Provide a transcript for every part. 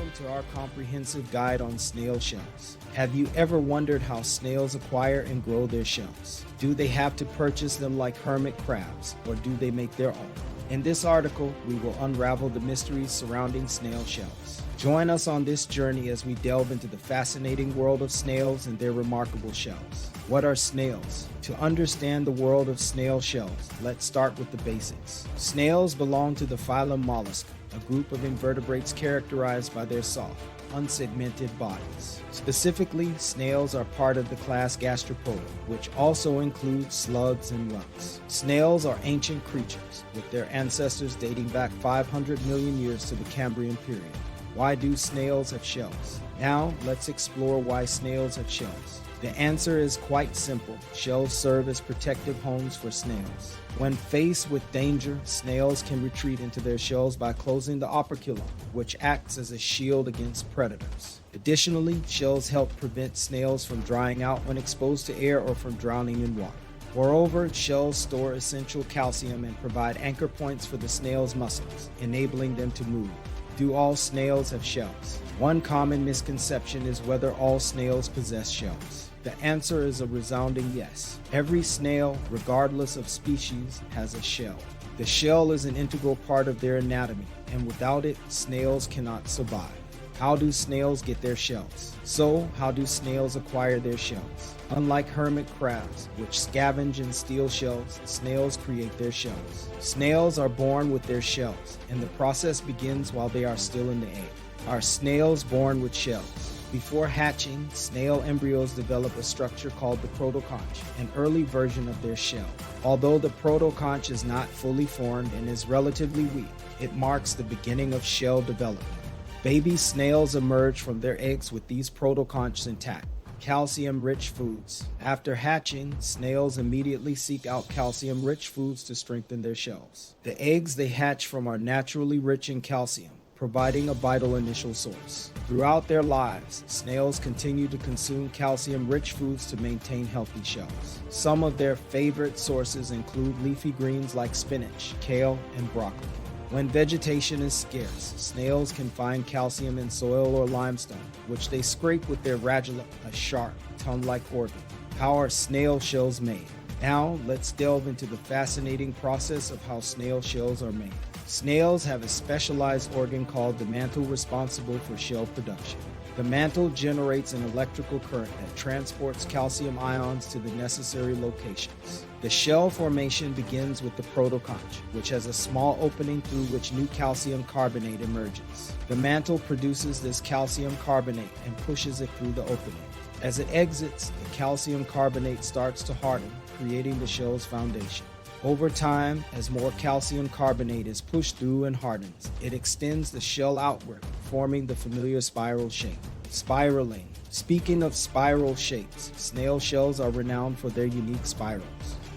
Welcome to our comprehensive guide on snail shells. Have you ever wondered how snails acquire and grow their shells? Do they have to purchase them like hermit crabs, or do they make their own? In this article, we will unravel the mysteries surrounding snail shells. Join us on this journey as we delve into the fascinating world of snails and their remarkable shells. What are snails? To understand the world of snail shells, let's start with the basics. Snails belong to the phylum Mollusca, a group of invertebrates characterized by their soft, unsegmented bodies. Specifically, snails are part of the class Gastropoda, which also includes slugs and runts. Snails are ancient creatures, with their ancestors dating back 500 million years to the Cambrian period. Why do snails have shells? Now, let's explore why snails have shells. The answer is quite simple. Shells serve as protective homes for snails. When faced with danger, snails can retreat into their shells by closing the operculum, which acts as a shield against predators. Additionally, shells help prevent snails from drying out when exposed to air or from drowning in water. Moreover, shells store essential calcium and provide anchor points for the snail's muscles, enabling them to move. Do all snails have shells? One common misconception is whether all snails possess shells. The answer is a resounding yes. Every snail, regardless of species, has a shell. The shell is an integral part of their anatomy, and without it, snails cannot survive. How do snails get their shells? So, how do snails acquire their shells? Unlike hermit crabs, which scavenge and steal shells, snails create their shells. Snails are born with their shells, and the process begins while they are still in the egg. Are snails born with shells? Before hatching, snail embryos develop a structure called the protoconch, an early version of their shell. Although the protoconch is not fully formed and is relatively weak, it marks the beginning of shell development. Baby snails emerge from their eggs with these protoconchs intact. Calcium-rich foods. After hatching, snails immediately seek out calcium-rich foods to strengthen their shells. The eggs they hatch from are naturally rich in calcium, providing a vital initial source. Throughout their lives, snails continue to consume calcium-rich foods to maintain healthy shells. Some of their favorite sources include leafy greens like spinach, kale, and broccoli. When vegetation is scarce, snails can find calcium in soil or limestone, which they scrape with their radula, a sharp, tongue-like organ. How are snail shells made? Now, let's delve into the fascinating process of how snail shells are made. Snails have a specialized organ called the mantle responsible for shell production. The mantle generates an electrical current that transports calcium ions to the necessary locations. The shell formation begins with the protoconch, which has a small opening through which new calcium carbonate emerges. The mantle produces this calcium carbonate and pushes it through the opening. As it exits, the calcium carbonate starts to harden, creating the shell's foundation. Over time, as more calcium carbonate is pushed through and hardens, it extends the shell outward, forming the familiar spiral shape. Spiraling. Speaking of spiral shapes, snail shells are renowned for their unique spirals.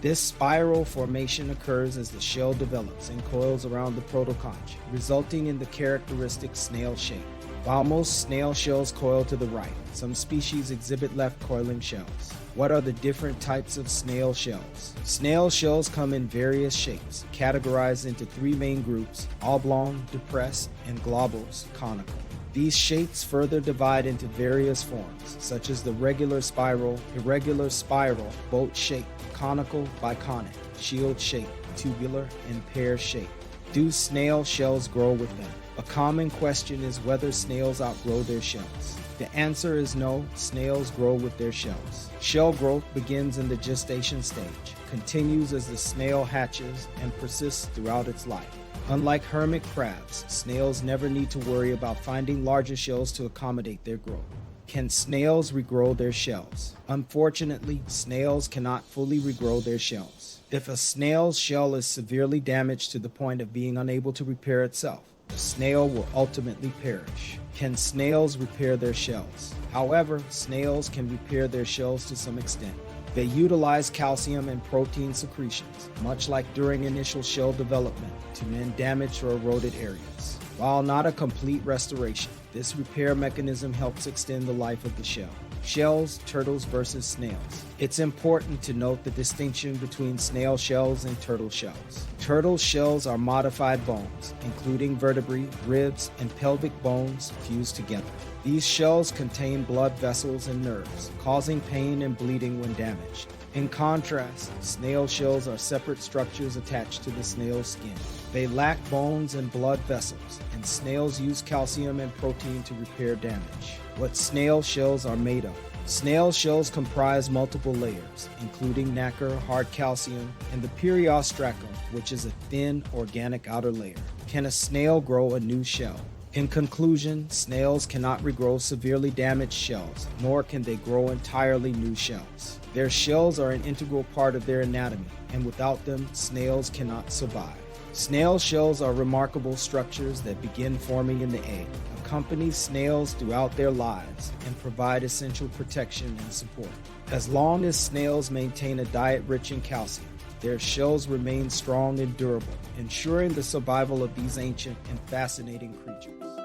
This spiral formation occurs as the shell develops and coils around the protoconch, resulting in the characteristic snail shape. While most snail shells coil to the right, some species exhibit left coiling shells. What are the different types of snail shells? Snail shells come in various shapes, categorized into three main groups: oblong, depressed, and globose, conical. These shapes further divide into various forms, such as the regular spiral, irregular spiral, boat-shaped, conical, biconic, shield-shaped, tubular, and pear-shaped. Do snail shells grow with them? A common question is whether snails outgrow their shells. The answer is no, snails grow with their shells. Shell growth begins in the gestation stage, continues as the snail hatches, and persists throughout its life. Unlike hermit crabs, snails never need to worry about finding larger shells to accommodate their growth. Can snails regrow their shells? Unfortunately, snails cannot fully regrow their shells. If a snail's shell is severely damaged to the point of being unable to repair itself, the snail will ultimately perish. Can snails repair their shells? However, snails can repair their shells to some extent. They utilize calcium and protein secretions, much like during initial shell development, to mend damaged or eroded areas. While not a complete restoration, this repair mechanism helps extend the life of the shell. Shells, turtles versus snails. It's important to note the distinction between snail shells and turtle shells. Turtle shells are modified bones, including vertebrae, ribs, and pelvic bones fused together. These shells contain blood vessels and nerves, causing pain and bleeding when damaged. In contrast, snail shells are separate structures attached to the snail's skin. They lack bones and blood vessels, and snails use calcium and protein to repair damage. What snail shells are made of? Snail shells comprise multiple layers, including nacre, hard calcium, and the periostracum, which is a thin, organic outer layer. Can a snail grow a new shell? In conclusion, snails cannot regrow severely damaged shells, nor can they grow entirely new shells. Their shells are an integral part of their anatomy, and without them, snails cannot survive. Snail shells are remarkable structures that begin forming in the egg, accompany snails throughout their lives, and provide essential protection and support. As long as snails maintain a diet rich in calcium, their shells remain strong and durable, ensuring the survival of these ancient and fascinating creatures.